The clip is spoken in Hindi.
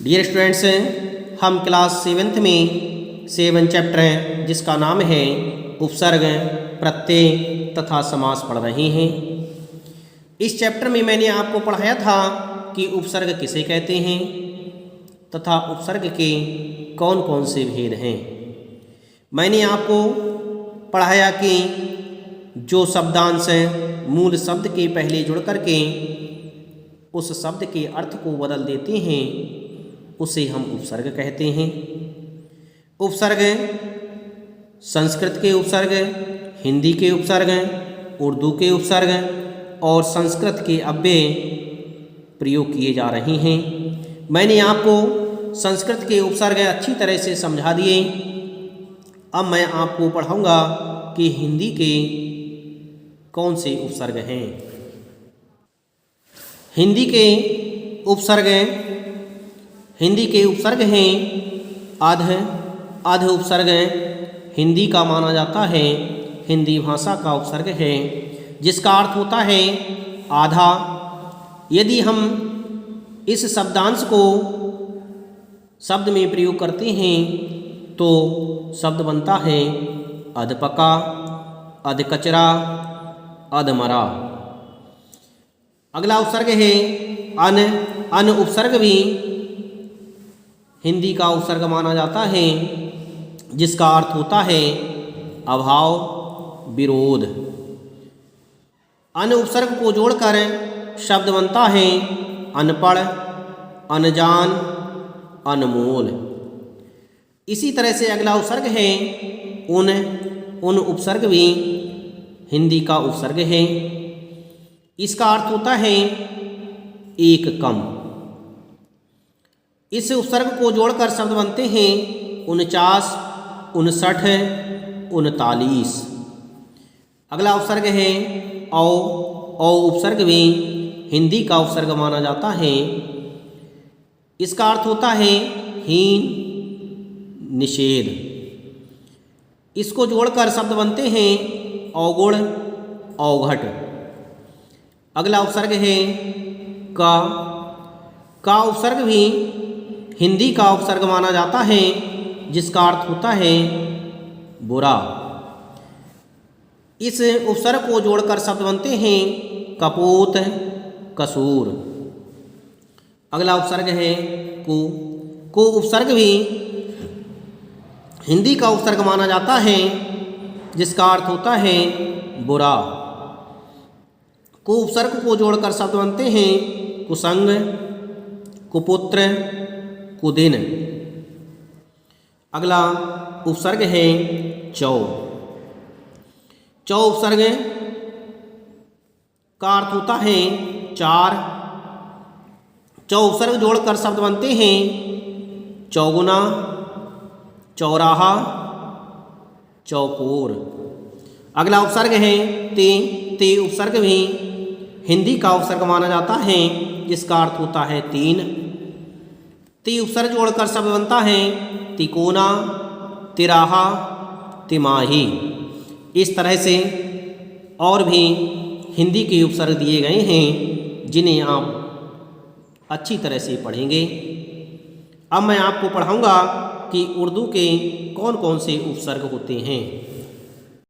डियर स्टूडेंट्स, हम क्लास 7th में 7 चैप्टर हैं जिसका नाम है उपसर्ग, प्रत्यय तथा समास पढ़ रहे हैं। इस चैप्टर में मैंने आपको पढ़ाया था कि उपसर्ग किसे कहते हैं तथा उपसर्ग के कौन कौन से भेद हैं। मैंने आपको पढ़ाया कि जो शब्दांश मूल शब्द के पहले जुड़ करके उस शब्द के अर्थ को बदल देते हैं उसे हम उपसर्ग कहते हैं। उपसर्ग संस्कृत के उपसर्ग, हिंदी के उपसर्ग, उर्दू के उपसर्ग और संस्कृत के अव्यय प्रयोग किए जा रहे हैं। मैंने आपको संस्कृत के उपसर्ग अच्छी तरह से समझा दिए। अब मैं आपको पढ़ाऊंगा कि हिंदी के कौन से उपसर्ग हैं। हिंदी के उपसर्ग हैं आध। आध उपसर्ग हिंदी का माना जाता है, हिंदी भाषा का उपसर्ग है जिसका अर्थ होता है आधा। यदि हम इस शब्दांश को शब्द में प्रयोग करते हैं तो शब्द बनता है अधपका, अधकचरा, अधमरा। अगला उपसर्ग है अन। अन उपसर्ग भी हिंदी का उपसर्ग माना जाता है जिसका अर्थ होता है अभाव, विरोध। अन उपसर्ग को जोड़कर शब्द बनता है अनपढ़, अनजान, अनमोल। इसी तरह से अगला उपसर्ग है उन। उन उपसर्ग भी हिंदी का उपसर्ग है। इसका अर्थ होता है एक कम। इस उपसर्ग को जोड़कर शब्द बनते हैं 49, 59, 39। अगला उपसर्ग है औ। औ उपसर्ग भी हिंदी का उपसर्ग माना जाता है। इसका अर्थ होता है हीन, निषेध। इसको जोड़कर शब्द बनते हैं अवगुण, अवघट। अगला उपसर्ग है का। का उपसर्ग भी हिंदी का उपसर्ग माना जाता है जिसका अर्थ होता है बुरा। इस उपसर्ग को जोड़कर शब्द बनते हैं कपूत, कसूर। अगला उपसर्ग है को। को उपसर्ग भी हिंदी का उपसर्ग माना जाता है जिसका अर्थ होता है बुरा। को उपसर्ग को जोड़कर शब्द बनते हैं कुसंग, कुपुत्र, कुदिन। अगला उपसर्ग है चौ। चौ उपसर्ग का अर्थ होता है चार। चौ उपसर्ग जोड़कर शब्द बनते हैं चौगुना, चौराहा, चौकोर। अगला उपसर्ग है ते। ते उपसर्ग भी हिंदी का उपसर्ग माना जाता है जिसका अर्थ होता है तीन। ती उपसर्ग जोड़कर शब्द बनता है तिकोना, तिराहा, तिमाही। इस तरह से और भी हिंदी के उपसर्ग दिए गए हैं जिन्हें आप अच्छी तरह से पढ़ेंगे। अब मैं आपको पढ़ाऊंगा कि उर्दू के कौन कौन से उपसर्ग होते हैं।